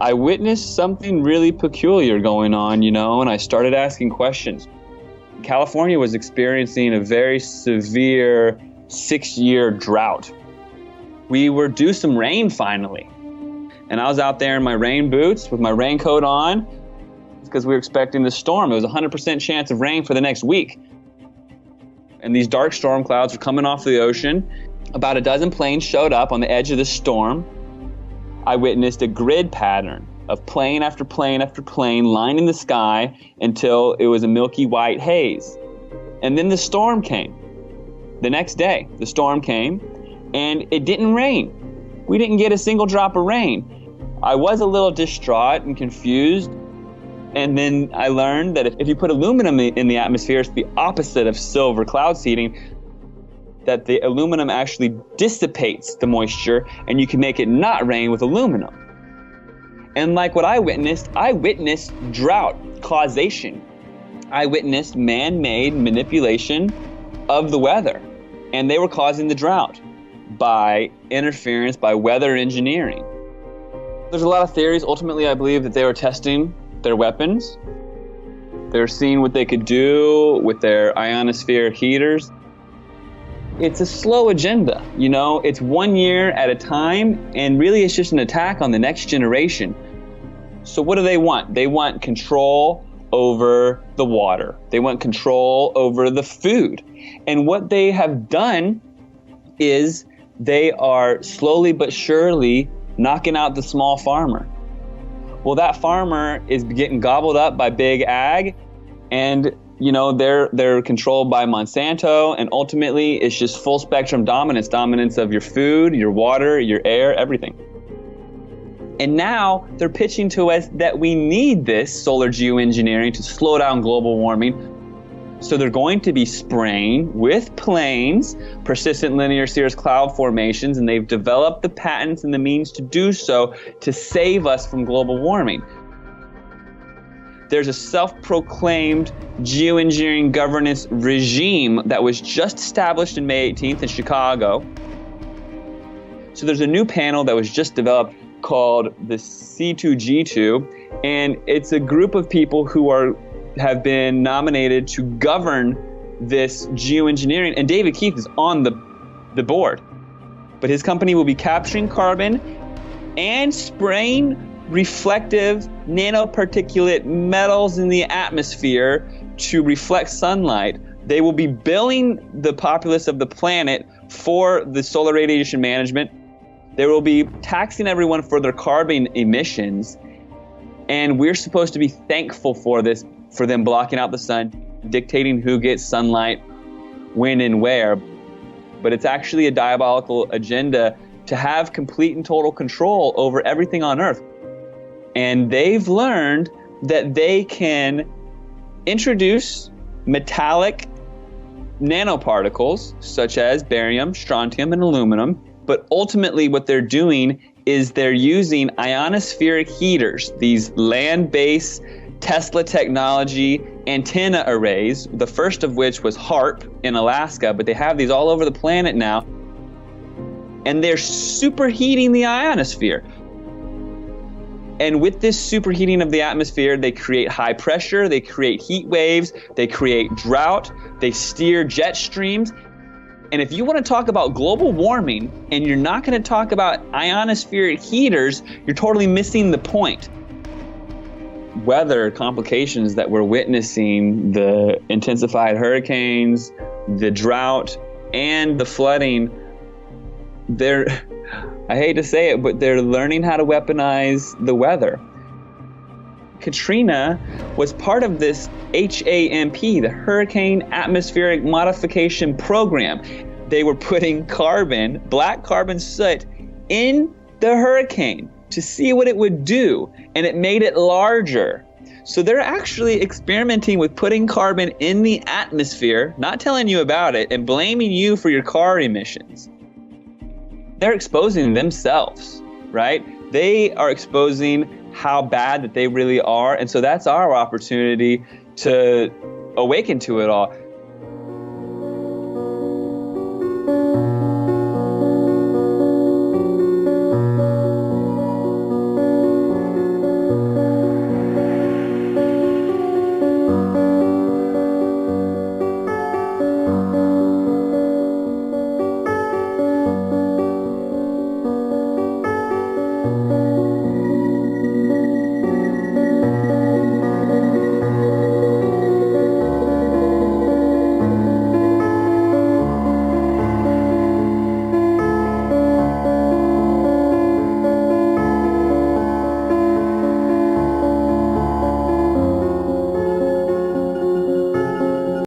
I witnessed something really peculiar going on, and I started asking questions. California was experiencing a very severe 6-year drought. We were due some rain finally. And I was out there in my rain boots with my raincoat on because we were expecting the storm. It was a 100% chance of rain for the next week. And these dark storm clouds were coming off the ocean. About a dozen planes showed up on the edge of the storm. I witnessed a grid pattern of plane after plane after plane lining the sky until it was a milky white haze. And then the storm came. The next day, the storm came, and it didn't rain. We didn't get a single drop of rain. I was a little distraught and confused. And then I learned that if you put aluminum in the atmosphere, it's the opposite of silver cloud seeding, that the aluminum actually dissipates the moisture and you can make it not rain with aluminum. And like what I witnessed drought causation. I witnessed man-made manipulation of the weather, and they were causing the drought by interference, by weather engineering. There's a lot of theories. Ultimately, I believe that they were testing their weapons. They're seeing what they could do with their ionosphere heaters. It's a slow agenda, it's 1 year at a time, and really it's just an attack on the next generation. So what do they want? They want control over the water. They want control over the food. And what they have done is they are slowly but surely knocking out the small farmer. Well, that farmer is getting gobbled up by big ag, and they're controlled by Monsanto, and ultimately it's just full spectrum dominance of your food, your water, your air, everything. And now they're pitching to us that we need this solar geoengineering to slow down global warming. So they're going to be spraying with planes, persistent linear cirrus cloud formations, and they've developed the patents and the means to do so to save us from global warming. There's a self-proclaimed geoengineering governance regime that was just established in May 18th in Chicago. So there's a new panel that was just developed called the C2G2, and it's a group of people who have been nominated to govern this geoengineering, and David Keith is on the board. But his company will be capturing carbon and spraying reflective nanoparticulate metals in the atmosphere to reflect sunlight. They will be billing the populace of the planet for the solar radiation management. They will be taxing everyone for their carbon emissions. And we're supposed to be thankful for this, for them blocking out the sun, dictating who gets sunlight, when and where. But it's actually a diabolical agenda to have complete and total control over everything on Earth. And they've learned that they can introduce metallic nanoparticles, such as barium, strontium, and aluminum. But ultimately what they're doing is they're using ionospheric heaters, these land-based Tesla technology antenna arrays, the first of which was HARP in Alaska, but they have these all over the planet now. And they're superheating the ionosphere. And with this superheating of the atmosphere, they create high pressure, they create heat waves, they create drought, they steer jet streams. And if you want to talk about global warming and you're not going to talk about ionospheric heaters, you're totally missing the point. Weather complications that we're witnessing, the intensified hurricanes, the drought, and the flooding, I hate to say it, but they're learning how to weaponize the weather. Katrina was part of this HAMP, the Hurricane Atmospheric Modification Program. They were putting carbon, black carbon soot, in the hurricane to see what it would do, and it made it larger. So they're actually experimenting with putting carbon in the atmosphere, not telling you about it, and blaming you for your car emissions. They're exposing themselves, right? They are exposing how bad that they really are. And so that's our opportunity to awaken to it all.